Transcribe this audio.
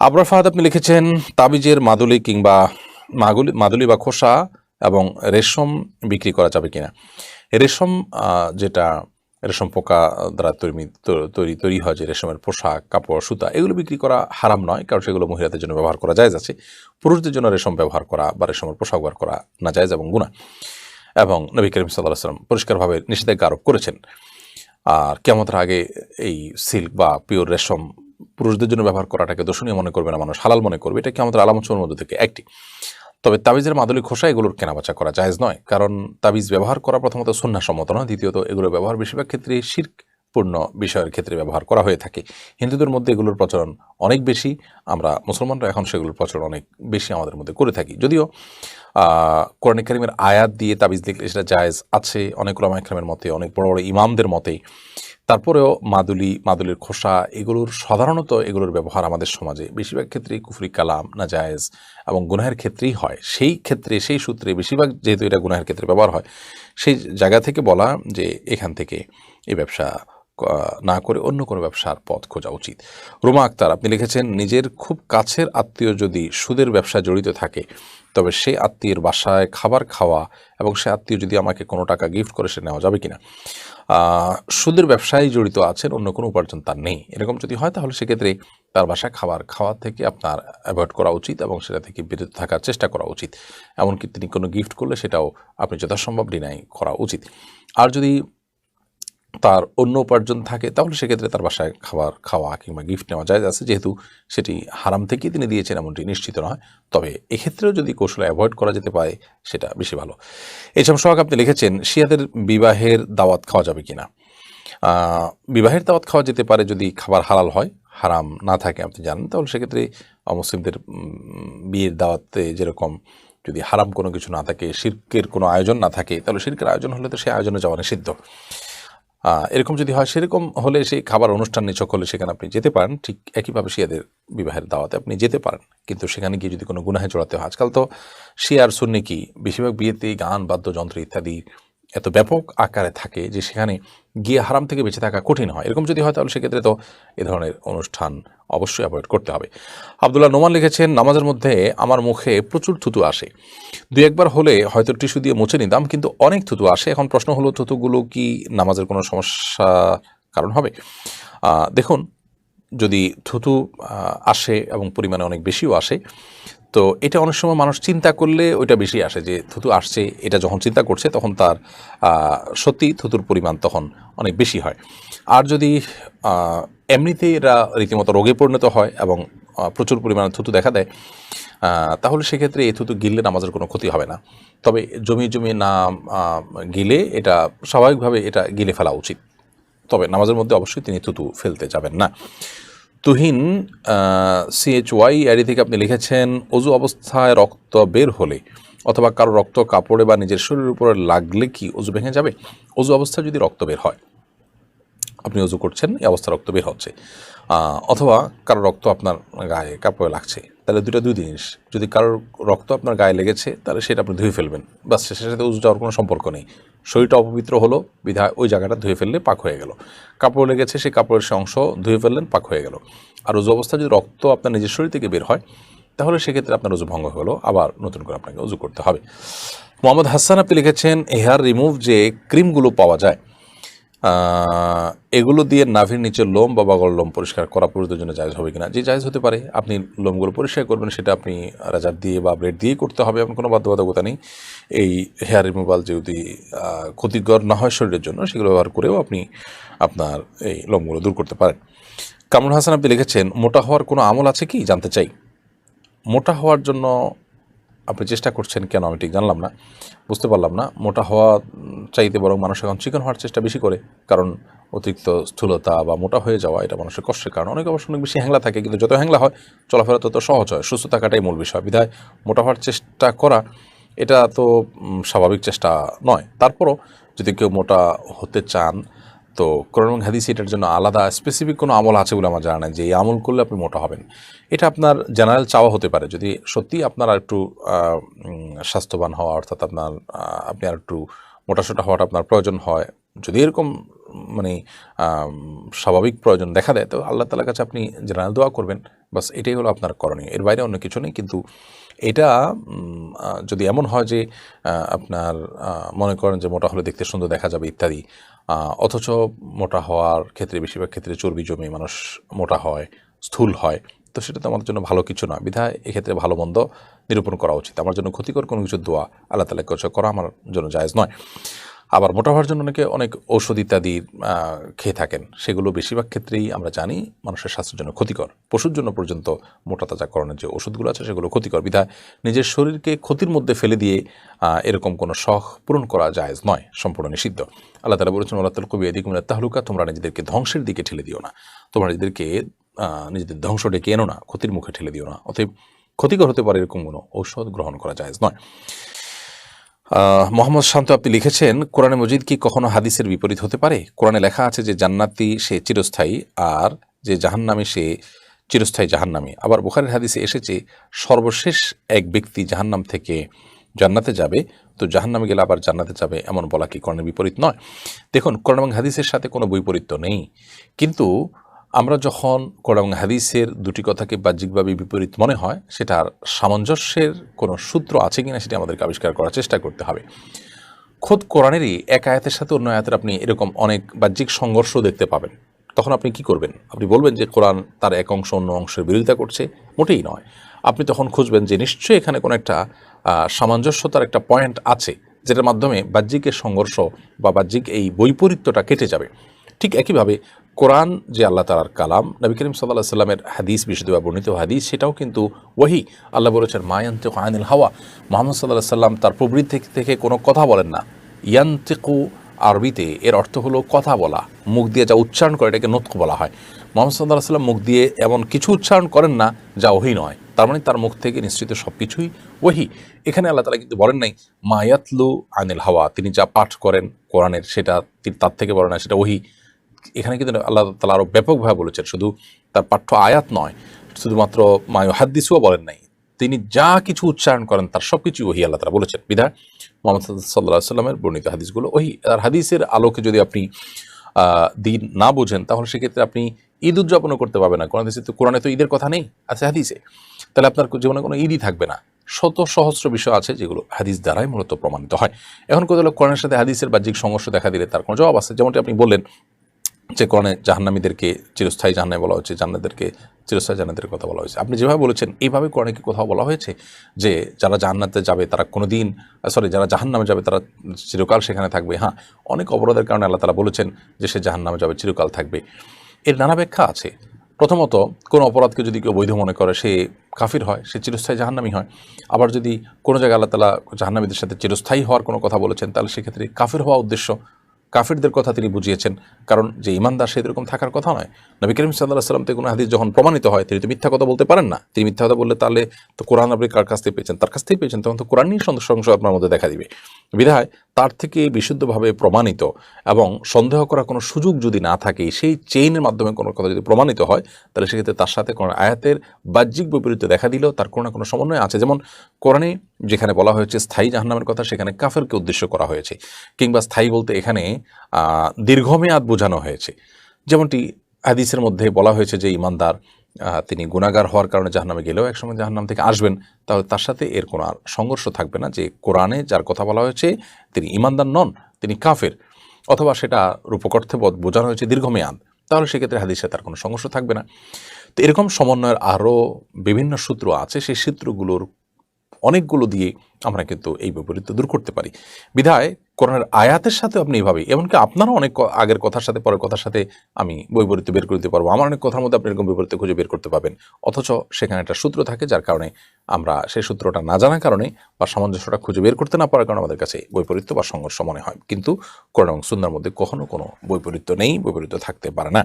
আবরার ফাহাদ আপনি লিখেছেন, তাবিজের মাদুলি কিংবা মাদুলি বা খোসা এবং রেশম বিক্রি করা যাবে কিনা। রেশম যেটা রেশম পোকা দ্বারা তৈরি হয়, যে রেশমের পোশাক, কাপড়, সুতা, এগুলো বিক্রি করা হারাম নয়, কারণ সেগুলো মহিলাদের জন্য ব্যবহার করা জায়েজ আছে। পুরুষদের জন্য রেশম ব্যবহার করা বা রেশমের পোশাক ব্যবহার করা নাজায়েজ এবং গুনাহ, এবং নবী করিম সাল্লাল্লাহু আলাইহি ওয়াসাল্লাম পরিষ্কারভাবে নিষেধাজ্ঞা আরোপ করেছেন। আর কিয়ামতের আগে এই সিল্ক বা পিওর রেশম পুরুষদের জন্য ব্যবহার করাটাকে দোষণীয় মনে করবে না, মানুষ হালাল মনে করবে। এটা কিয়ামতের আলামতের মধ্যে থেকে একটি। তবে তাবিজের মাদুলি খোসা এগুলোর কেনাবেচা করা জায়েজ নয়, কারণ তাবিজ ব্যবহার করা প্রথমত সুন্নাহসম্মত নয়, দ্বিতীয়ত এগুলোর ব্যবহার বেশিরভাগ ক্ষেত্রে শিরকপূর্ণ বিষয়ের ক্ষেত্রে ব্যবহার করা হয়ে থাকে। হিন্দুদের মধ্যে এগুলোর প্রচলন অনেক বেশি, আমরা মুসলমানরা এখন সেগুলোর প্রচলন অনেক বেশি আমাদের মধ্যে করে থাকি। যদিও কোরআন কারীমের আয়াত দিয়ে তাবিজ লিখলে সেটা জায়েজ আছে অনেক উলামা ইকরামের মতে, অনেক বড় বড় ইমামদের মতে। তারপরেও মাদুলির খোসা এগুলোর সাধারণত এগুলোর ব্যবহার আমাদের সমাজে বেশিরভাগ ক্ষেত্রেই কুফরি কালাম, নাজায়েজ এবং গুনাহের ক্ষেত্রেই হয়। সেই ক্ষেত্রে, সেই সূত্রে বেশিরভাগ যেহেতু এটা গুনাহের ক্ষেত্রে ব্যবহার হয়, সেই জায়গা থেকে বলা যে এখান থেকে এই ব্যবসা না করে অন্য কোনো ব্যবসার পথ খোঁজা উচিত। রুমা আক্তার আপনি লিখেছেন, নিজের খুব কাছের আত্মীয় যদি সুদের ব্যবসায় জড়িত থাকে, তবে সেই আত্মীয়ের বাসায় খাবার খাওয়া এবং সে আত্মীয় যদি আমাকে কোনো টাকা গিফট করে, সে নেওয়া যাবে কিনা। সুদের ব্যবসায় জড়িত আছেন, অন্য কোনো উপার্জন তার নেই, এরকম যদি হয় তাহলে সেক্ষেত্রে তার বাসায় খাবার খাওয়া থেকে আপনার অ্যাভয়েড করা উচিত এবং সেটা থেকে বিরত থাকার চেষ্টা করা উচিত। এমনকি তিনি কোনো গিফট করলে সেটাও আপনি যথাসম্ভব ডিনাই করা উচিত। আর যদি তার অন্য উপার্জন থাকে তাহলে সেক্ষেত্রে তার বাসায় খাবার খাওয়া কিংবা গিফট নেওয়া যায় আছে, যেহেতু সেটি হারাম থেকেই তিনি দিয়েছেন এমনটি নিশ্চিত নয়। তবে এক্ষেত্রেও যদি কৌশলে অ্যাভয়েড করা যেতে পারে সেটা বেশি ভালো। এসব সোহাগ আপনি লিখেছেন, শিয়াদের বিবাহের দাওয়াত খাওয়া যাবে কিনা। বিবাহের দাওয়াত খাওয়া যেতে পারে যদি খাবার হালাল হয়, হারাম না থাকে আপনি জানেন, তাহলে সেক্ষেত্রে মুসলিমদের বিয়ের দাওয়াতে যেরকম যদি হারাম কোনো কিছু না থাকে, শিরকের কোনো আয়োজন না থাকে, তাহলে শিরকের আয়োজন হলে তো সেই আয়োজনে যাওয়া নিষিদ্ধ। এরকম যদি হয়, সেরকম হলে সেই খাবার অনুষ্ঠান নিছক হলে সেখানে আপনি যেতে পারেন। ঠিক একইভাবে শিয়াদের বিবাহের দাওয়াতে আপনি যেতে পারেন, কিন্তু সেখানে গিয়ে যদি কোনো গুনাহে জড়াতে হয়, আজকাল তো শিয়ার সুন্নি কি বেশিরভাগ বিয়েতে গান, বাদ্যযন্ত্র ইত্যাদি এত ব্যাপক আকারে থাকে যে সেখানে গিয়ে হারাম থেকে বেঁচে থাকা কঠিন হয়। এরকম যদি হয় তাহলে সেক্ষেত্রে তো এ ধরনের অনুষ্ঠান অবশ্যই অ্যাভয়েড করতে হবে। আব্দুল্লাহ নোমান লিখেছেন, নামাজের মধ্যে আমার মুখে প্রচুর থুতু আসে, দুই একবার হলে হয়তো টিস্যু দিয়ে মুছে নিতাম, কিন্তু অনেক থুতু আসে। এখন প্রশ্ন হলো, থুতুগুলো কি নামাজের কোনো সমস্যা কারণ হবে? দেখুন, যদি থুতু আসে এবং পরিমাণে অনেক বেশিও আসে, তো এটা অনেক সময় মানুষ চিন্তা করলে ওইটা বেশি আসে, যে থুতু আসছে এটা যখন চিন্তা করছে তখন তার সত্যি থুতুর পরিমাণ তখন অনেক বেশি হয়। আর যদি এমনিতেই এরা রীতিমতো রোগে পরিণত হয় এবং প্রচুর পরিমাণে থুতু দেখা দেয়, তাহলে সেক্ষেত্রে এই থুতু গিললে নামাজের কোনো ক্ষতি হবে না। তবে জমিয়ে না গিলে এটা স্বাভাবিকভাবে এটা গিলে ফেলা উচিত। তবে নামাজের মধ্যে অবশ্যই তিনি থুতু ফেলতে যাবেন না। তুহিন CHY আইডি থেকে আপনি লিখেছেন, অজু অবস্থায় রক্ত বের হলে অথবা কারো রক্ত কাপড়ে বা নিজের শরীরের উপরে লাগলে কি অজু ভেঙে যাবে? অজু অবস্থায় যদি রক্ত বের হয়, আপনি অজু করছেন, এই অবস্থা রক্ত বের হচ্ছে, অথবা কারো রক্ত আপনার গায়ে কাপড়ে লাগছে, তাহলে দুই জিনিস। যদি কারোর রক্ত আপনার গায়ে লেগেছে তাহলে সেটা আপনি ধুয়ে ফেলবেন, বাস, সেটার সাথে অজু যাওয়ার কোনো সম্পর্ক নেই। শরীরটা অপবিত্র হলো বিধায় ওই জায়গাটা ধুয়ে ফেললে পাক হয়ে গেল। কাপড় লেগেছে, সেই কাপড়ের সে অংশ ধুয়ে ফেললেন, পাক হয়ে গেল। আর অজু অবস্থায় যদি রক্ত আপনার নিজের শরীর থেকে বের হয় তাহলে সেক্ষেত্রে আপনার অজু ভঙ্গ হলো, আবার নতুন করে আপনাকে অজু করতে হবে। মোহাম্মদ হাসান আপনি লিখেছেন, হেয়ার রিমুভ যে ক্রিমগুলো পাওয়া যায়, এগুলো দিয়ে নাভির নিচের লোম বা বগল লোম পরিষ্কার করা পুরুষদের জন্য জায়েজ হবে কিনা। যে জায়েজ হতে পারে, আপনি লোমগুলো পরিষ্কার করবেন, সেটা আপনি রেজার দিয়ে বা ব্লেড দিয়ে করতে হবে, এমন কোনো বাধ্যবাধকতা নেই। এই হেয়ার রিমুভাল যদি ক্ষতিকর না হয় শরীরের জন্য, সেগুলো ব্যবহার করেও আপনি আপনার এই লোমগুলো দূর করতে পারেন। কামরুল হাসান আপনি লিখেছেন, মোটা হওয়ার কোনো আমল আছে কি জানতে চাই। মোটা হওয়ার জন্য আপনি চেষ্টা করছেন কেন আমি ঠিক জানলাম না, বুঝতে পারলাম না। মোটা হওয়া চাইতে বরং মানুষ এখন চিকন হওয়ার চেষ্টা বেশি করে, কারণ অতিরিক্ত স্থূলতা বা মোটা হয়ে যাওয়া এটা মানুষের কষ্টের কারণ। অনেক অবশ্য অনেক বেশি হ্যাংলা থাকে, কিন্তু যত হ্যাংলা হয় চলাফেরা তত সহজ হয়, সুস্থ থাকাটাই মূল বিষয়। বিধায় মোটা হওয়ার চেষ্টা করা এটা তো স্বাভাবিক চেষ্টা নয়। তারপরও যদি কেউ মোটা হতে চান, তো কোরআন এবং হাদিসে এটার জন্য আলাদা স্পেসিফিক কোনো আমল আছে বলে আমার জানা নেই যে এই আমল করলে আপনি মোটা হবেন। এটা আপনার জেনারেল চাওয়া হতে পারে, যদি সত্যি আপনার আর একটু স্বাস্থ্যবান হওয়া, অর্থাৎ আপনি আর একটু মোটাসোটা হওয়াটা আপনার প্রয়োজন হয়, যদি এরকম মানে স্বাভাবিক প্রয়োজন দেখা দেয়, তো আল্লাহ তাআলার কাছে আপনি জেনারেল দোয়া করবেন বাস এটাই হলো আপনার করণীয়, এর বাইরে অন্য কিছু নেই। কিন্তু এটা যদি এমন হয় যে আপনার মনে করেন যে মোটা হলে দেখতে সুন্দর দেখা যাবে ইত্যাদি, অথচ মোটা হওয়ার ক্ষেত্রে বেশিরভাগ ক্ষেত্রে চর্বি জমে মানুষ মোটা হয়, স্থূল হয়, তো সেটা তো আমাদের জন্য ভালো কিছু নয়। বিধায় এক্ষেত্রে ভালো মন্দ নিরূপণ করা উচিত। আমার জন্য ক্ষতিকর কোনো কিছু দোয়া আল্লাহ তাআলা করা আমার জন্য জায়েজ নয়। আবার মোটা হওয়ার জন্য অনেক ঔষধ ইত্যাদি খেয়ে থাকেন, সেগুলো বেশিরভাগ ক্ষেত্রেই আমরা জানি মানুষের স্বাস্থ্যের জন্য ক্ষতিকর। পশুর জন্য পর্যন্ত মোটা তাজাকরণের যে ওষুধগুলো আছে সেগুলো ক্ষতিকর। বিধায় নিজের শরীরকে ক্ষতির মধ্যে ফেলে দিয়ে এরকম কোনো শখ পূরণ করা জায়েজ নয়, সম্পূর্ণ নিষিদ্ধ। আল্লাহ তাআলা বলেছেন, ওয়ালা তালকু বিয়াদিকুম ইলা তাহলুকা, তোমরা নিজেদেরকে ধ্বংসের দিকে ঠেলে দিও না, তোমরা নিজেদের ধ্বংস ডেকে এনো না, ক্ষতির মুখে ঠেলে দিও না। অতএব ক্ষতিকর হতে পারে এরকম কোনো ঔষধ গ্রহণ করা জায়েজ নয়। মোহাম্মদ শান্ত আপনি লিখেছেন, কোরআনে মজিদ কি কখনো হাদিসের বিপরীত হতে পারে? কোরআনে লেখা আছে যে জান্নাতি সে চিরস্থায়ী, আর যে জাহান্নামী সে চিরস্থায়ী জাহান্নামী। আবার বুখারীর হাদিসে এসেছে সর্বশেষ এক ব্যক্তি জাহান্নাম থেকে জান্নাতে যাবে, তো জাহান্নামে গেলে আবার জান্নাতে যাবে, এমন বলা কি কোরআনের বিপরীত নয়? দেখুন, কোরআন এবং হাদিসের সাথে কোনো বৈপরীত্য নেই, কিন্তু আমরা যখন কোরআন এবং হাদিসের দুটি কথাকে বাহ্যিকভাবে বিপরীত মনে হয়, সেটার সামঞ্জস্যের কোনো সূত্র আছে কিনা সেটা আমাদেরকে আবিষ্কার করার চেষ্টা করতে হবে। খোদ কোরআনেরই এক আয়াতের সাথে অন্য আয়াতের আপনি এরকম অনেক বাহ্যিক সংঘর্ষ দেখতে পাবেন। তখন আপনি কি করবেন? আপনি বলবেন যে কোরআন তার এক অংশ অন্য অংশের বিরোধিতা করছে? মোটেই নয়। আপনি তখন খুঁজবেন যে নিশ্চয়ই এখানে কোনো একটা সামঞ্জস্যতার একটা পয়েন্ট আছে, যেটার মাধ্যমে বাহ্যিকের সংঘর্ষ বা বাহ্যিক এই বৈপরীত্যটা কেটে যাবে। ঠিক একইভাবে কোরআন যে আল্লাহ তাআলার কালাম, নবী করিম সাল্লাল্লাহু আলাইহি সাল্লামের হাদিস, বিশুদ্ধভাবে বর্ণিত হাদিস, সেটাও কিন্তু ওয়াহি। আল্লাহ বলেছেন, মা ইয়ানতিকু আনিল হাওয়া, মুহাম্মদ সাল্লাল্লাহু আলাইহি সাল্লাম তার প্রবৃত্তি থেকে কোনো কথা বলেন না। ইয়ানতিকু আরবিতে এর অর্থ হলো কথা বলা, মুখ দিয়ে যা উচ্চারণ করে এটাকে নতক বলা হয়। মুহাম্মদ সাল্লাল্লাহু আলাইহি সাল্লাম মুখ দিয়ে এমন কিছু উচ্চারণ করেন না যা ওহী নয়, তার মানে তার মুখ থেকে নিশ্চিত সব কিছুই ওহী। এখানে আল্লাহ তাআলা কিন্তু বলেন নাই মা ইয়াতলু আনিল হাওয়া, তিনি যা পাঠ করেন কোরআনের সেটা তার থেকে বলেন না সেটা ওহী। এখানে কিন্তু আল্লাহ তাআলা আরও ব্যাপকভাবে বলেছেন, শুধু তার পাঠ্য আয়াত নয়, শুধুমাত্র মা ইউহাদ্দিসুও বলেন নাই, তিনি যা কিছু উচ্চারণ করেন তার সব কিছুই ওহী আল্লাহ তাআলা বলেছেন। বিধায় মুহাম্মদ সাল্লাল্লাহু আলাইহি সাল্লামের বর্ণিত হাদিসগুলো ওহী। আর হাদিসের আলোকে যদি আপনি দিন না বোঝেন, তাহলে সেক্ষেত্রে আপনি ঈদ উদযাপনও করতে পারবেন না। কোরআনে তো ঈদের কথা নেই, আছে হাদিসে, তাহলে আপনার জীবনে কোনো ঈদই থাকবে না। শত সহস্র বিষয় আছে যেগুলো হাদিস দ্বারাই মূলত প্রমাণিত হয়। এখন কোথাও কোরআনের সাথে হাদিসের বাহ্যিক সংঘর্ষ দেখা দিলে তার কোনো জবাব আছে। যেমনটি আপনি বললেন যে কোরআনে জাহান্নামীদেরকে চিরস্থায়ী জাহান্নামে বলা হয়েছে, জান্নাতদেরকে চিরস্থায়ী জান্নাতের কথা বলা হয়েছে। আপনি যেভাবে বলেছেন এইভাবে কোরআনে কি কোথাও বলা হয়েছে যে যারা জান্নাতে যাবে তারা কোনো দিন, যারা জাহান্নামে যাবে তারা চিরকাল সেখানে থাকবে? হ্যাঁ, অনেক অপরাধের কারণে আল্লাহ তাআলা বলেছেন যে সে জাহান্নামে যাবে, চিরকাল থাকবে। এর নানা ব্যাখ্যা আছে। প্রথমত, কোনো অপরাধকে যদি কেউ বৈধ মনে করে সে কাফির হয়, সে চিরস্থায়ী জাহান্নামী হয়। আবার যদি কোনো জায়গায় আল্লাহ তাআলা জাহান্নামীদের সাথে চিরস্থায়ী হওয়ার কোনো কথা বলেছেন, তাহলে সেক্ষেত্রে কাফির হওয়া উদ্দেশ্য, কাফিরদের কথা তিনি বুঝিয়েছেন। কারণ যে ইমানদার সে এরকম থাকার কথা নয়। নবী করিম সাল্লাল্লাহু আলাইহি ওয়াসাল্লাম থেকে কোনো হাদিস যখন প্রমাণিত হয়, তিনি তো মিথ্যা কথা বলতে পারেন না। তিনি মিথ্যা কথা বললে তাহলে তো কোরআন আপনি কার কাছ থেকে পেয়েছেন? তার কাছ থেকেই পেয়েছেন, তখন তো কোরআন নিয়ে সংশয় আপনার মধ্যে দেখা দিবে। বিধায় তার থেকে বিশুদ্ধভাবে প্রমাণিত এবং সন্দেহ করার কোনো সুযোগ যদি না থাকে, সেই চেইনের মাধ্যমে কোনো কথা যদি প্রমাণিত হয়, তাহলে সেক্ষেত্রে তার সাথে কোনো আয়াতের বাহ্যিক বৈপরীত্য দেখা দিলেও তার কোনো না কোনো সমন্বয় আছে। যেমন কোরআনে যেখানে বলা হয়েছে স্থায়ী জাহান্নামের কথা, সেখানে কাফেরকে উদ্দেশ্য করা হয়েছে, কিংবা স্থায়ী বলতে এখানে দীর্ঘমেয়াদ বোঝানো হয়েছে। যেমনটি হাদিসের মধ্যে বলা হয়েছে যে ইমানদার তিনি গুনাহগার হওয়ার কারণে জাহান্নামে গেলেও একসময় জাহান্নাম থেকে আসবেন, তাহলে তার সাথে এর কোনো আর সংঘর্ষ থাকবে না যে কোরআনে যার কথা বলা হয়েছে তিনি ইমানদার নন, তিনি কাফের, অথবা সেটা রূপক অর্থে বোঝানো হয়েছে দীর্ঘমেয়াদ, তাহলে সেক্ষেত্রে হাদিসে তার কোনো সমস্যা থাকবে না। তো এরকম সমন্বয়ের আরও বিভিন্ন সূত্র আছে, সেই সূত্রগুলোর অনেকগুলো দিয়ে আমরা কিন্তু এই বৈপরীত্য দূর করতে পারি। বিধায় কোরআনের আয়াতের সাথে আপনি এইভাবেই, এমনকি আপনারও অনেক আগের কথার সাথে পরের কথার সাথে আমি বৈপরীত্য বের করতে পারবো, আমার অনেক কথার মধ্যে আপনি এরকম বৈপরীত্য খুঁজে বের করতে পারবেন, অথচ সেখানে একটা সূত্র থাকে যার কারণে আমরা সেই সূত্রটা না জানার কারণে বা সামঞ্জস্যটা খুঁজে বের করতে না পারার কারণে আমাদের কাছে বৈপরীত্য বা সংঘর্ষ মনে হয়। কিন্তু কোরআন এবং সুন্নাহর মধ্যে কখনো কোনো বৈপরীত্য নেই, বৈপরীত্য থাকতে পারে না।